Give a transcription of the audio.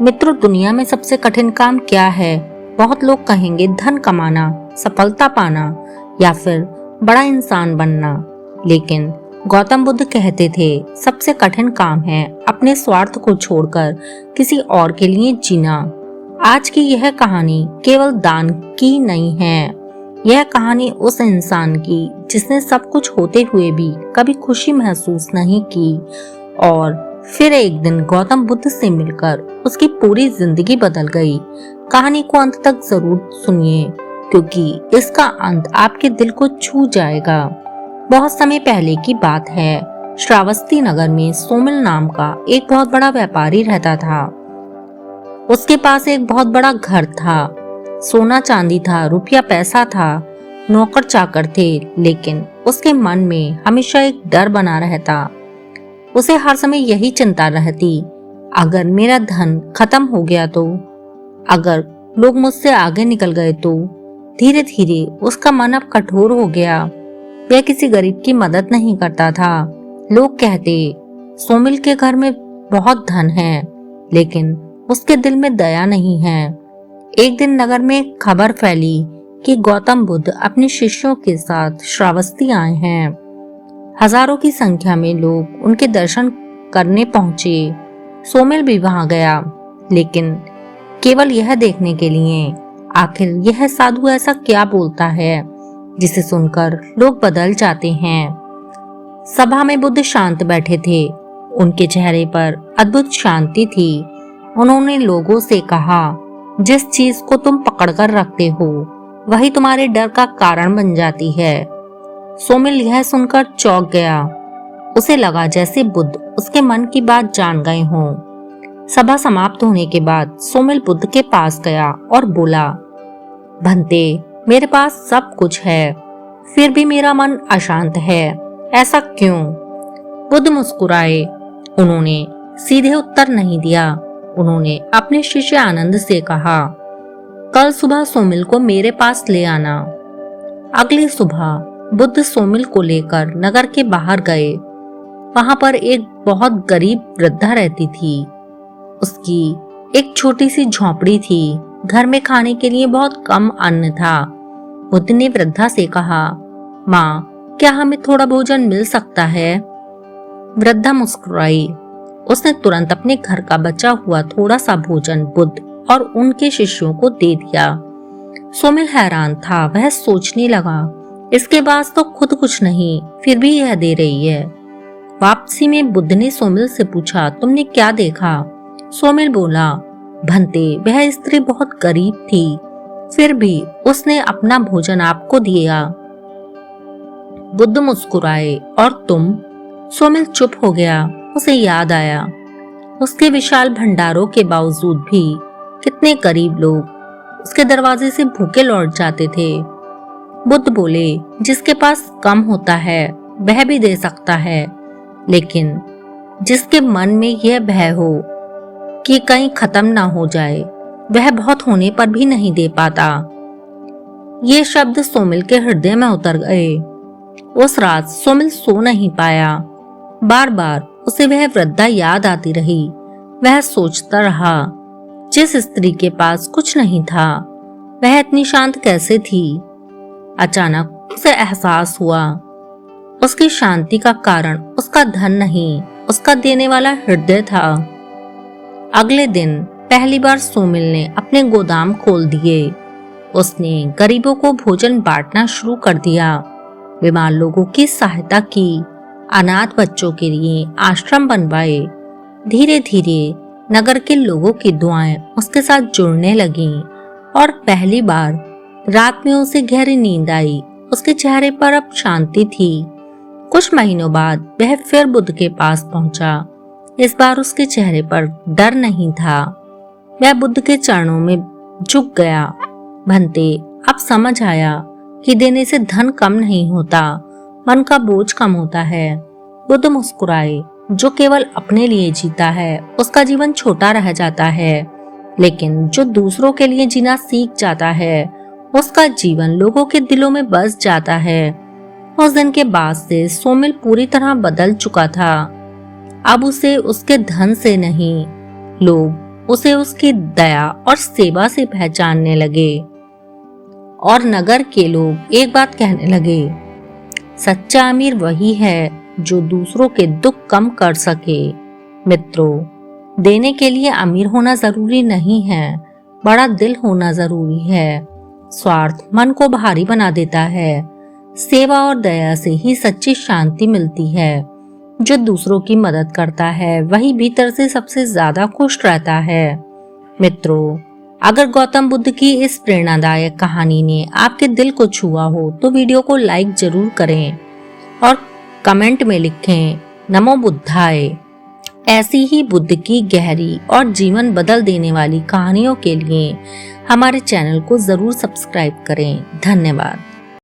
मित्रों, दुनिया में सबसे कठिन काम क्या है? बहुत लोग कहेंगे धन कमाना, सफलता पाना या फिर बड़ा इंसान बनना। लेकिन गौतम बुद्ध कहते थे सबसे कठिन काम है अपने स्वार्थ को छोड़कर किसी और के लिए जीना। आज की यह कहानी केवल दान की नहीं है। यह कहानी उस इंसान की जिसने सब कुछ होते हुए भी कभी खुशी महसूस नहीं की और फिर एक दिन गौतम बुद्ध से मिलकर उसकी पूरी जिंदगी बदल गई। कहानी को अंत तक जरूर सुनिए क्योंकि इसका अंत आपके दिल को छू जाएगा। बहुत समय पहले की बात है। श्रावस्ती नगर में सोमिल नाम का एक बहुत बड़ा व्यापारी रहता था। उसके पास एक बहुत बड़ा घर था, सोना चांदी था, रुपया पैसा था, नौकर चाकर थे, लेकिन उसके मन में हमेशा एक डर बना रहता। उसे हर समय यही चिंता रहती, अगर मेरा धन खत्म हो गया तो, अगर लोग मुझसे आगे निकल गए तो। धीरे धीरे उसका मन अब कठोर हो गया। वह किसी गरीब की मदद नहीं करता था। लोग कहते सोमिल के घर में बहुत धन है, लेकिन उसके दिल में दया नहीं है। एक दिन नगर में खबर फैली कि गौतम बुद्ध अपने शिष्यों के साथ श्रावस्ती आए हैं। हजारों की संख्या में लोग उनके दर्शन करने पहुंचे। सोमिल भी वहां गया, लेकिन केवल यह देखने के लिए आखिर यह साधु ऐसा क्या बोलता है जिसे सुनकर लोग बदल जाते हैं। सभा में बुद्ध शांत बैठे थे। उनके चेहरे पर अद्भुत शांति थी। उन्होंने लोगों से कहा, जिस चीज को तुम पकड़कर रखते हो वही तुम्हारे डर का कारण बन जाती है। सोमिल यह सुनकर चौंक गया। उसे लगा जैसे बुद्ध उसके मन की बात जान गए हों। सभा समाप्त होने के बाद सोमिल बुद्ध के पास गया और बोला, भंते, मेरे पास सब कुछ है, फिर भी मेरा मन अशांत है, ऐसा क्यों? बुद्ध मुस्कुराए। उन्होंने सीधे उत्तर नहीं दिया। उन्होंने अपने शिष्य आनंद से कहा, कल सुबह सोमिल को मेरे पास ले आना। अगली सुबह बुद्ध सोमिल को लेकर नगर के बाहर गए। वहां पर एक बहुत गरीब वृद्धा रहती थी। उसकी एक छोटी सी झोंपड़ी थी। घर में खाने के लिए बहुत कम अन्न था। बुद्ध ने वृद्धा से कहा, माँ, क्या हमें थोड़ा भोजन मिल सकता है? वृद्धा मुस्कुराई। उसने तुरंत अपने घर का बचा हुआ थोड़ा सा भोजन बुद्ध और उनके शिष्यों को दे दिया। सोमिल हैरान था। वह सोचने लगा, इसके पास तो खुद कुछ नहीं, फिर भी यह दे रही है। वापसी में बुद्ध ने सोमिल से पूछा, तुमने क्या देखा? सोमिल बोला, भंते, वह स्त्री बहुत गरीब थी, फिर भी उसने अपना भोजन आपको दिया। बुद्ध मुस्कुराए। और तुम? सोमिल चुप हो गया। उसे याद आया, उसके विशाल भंडारों के बावजूद भी कितने गरीब लोग उसके दरवाजे से भूखे लौट जाते थे। बुद्ध बोले, जिसके पास कम होता है वह भी दे सकता है, लेकिन जिसके मन में यह भय हो कि कहीं खत्म ना हो जाए, वह बहुत होने पर भी नहीं दे पाता। ये शब्द सोमिल के हृदय में उतर गए। उस रात सोमिल सो नहीं पाया। बार बार उसे वह वृद्धा याद आती रही। वह सोचता रहा, जिस स्त्री के पास कुछ नहीं था वह इतनी शांत कैसे थी? अचानक उसे एहसास हुआ, उसकी शांति का कारण उसका धन नहीं, उसका देने वाला हृदय था। अगले दिन पहली बार सोमिल ने अपने गोदाम खोल दिए। उसने गरीबों को भोजन बांटना शुरू कर दिया, बीमार लोगों की सहायता की, अनाथ बच्चों के लिए आश्रम बनवाए। धीरे धीरे नगर के लोगों की दुआएं उसके साथ जुड़ने लगीं और पहली बार रात में उसे गहरी नींद आई। उसके चेहरे पर अब शांति थी। कुछ महीनों बाद वह फिर बुद्ध के पास पहुंचा। इस बार उसके चेहरे पर डर नहीं था। वह बुद्ध के चरणों में झुक गया। भंते, अब समझ आया कि देने से धन कम नहीं होता, मन का बोझ कम होता है। बुद्ध मुस्कुराए। जो केवल अपने लिए जीता है उसका जीवन छोटा रह जाता है, लेकिन जो दूसरों के लिए जीना सीख जाता है उसका जीवन लोगों के दिलों में बस जाता है। उस दिन के बाद से सोमिल पूरी तरह बदल चुका था। अब उसे उसके धन से नहीं, लोग उसे उसकी दया और सेवा से पहचानने लगे और नगर के लोग एक बात कहने लगे, सच्चा अमीर वही है जो दूसरों के दुख कम कर सके। मित्रों, देने के लिए अमीर होना जरूरी नहीं है, बड़ा दिल होना जरूरी है। स्वार्थ मन को भारी बना देता है। सेवा और दया से ही सच्ची शांति मिलती है। जो दूसरों की मदद करता है वही भीतर से सबसे ज्यादा खुश रहता है। मित्रों, अगर गौतम बुद्ध की इस प्रेरणादायक कहानी ने आपके दिल को छुआ हो तो वीडियो को लाइक जरूर करें और कमेंट में लिखें नमो बुद्धाय। ऐसी ही बुद्ध की गहरी और जीवन बदल देने वाली कहानियों के लिए हमारे चैनल को जरूर सब्सक्राइब करें। धन्यवाद।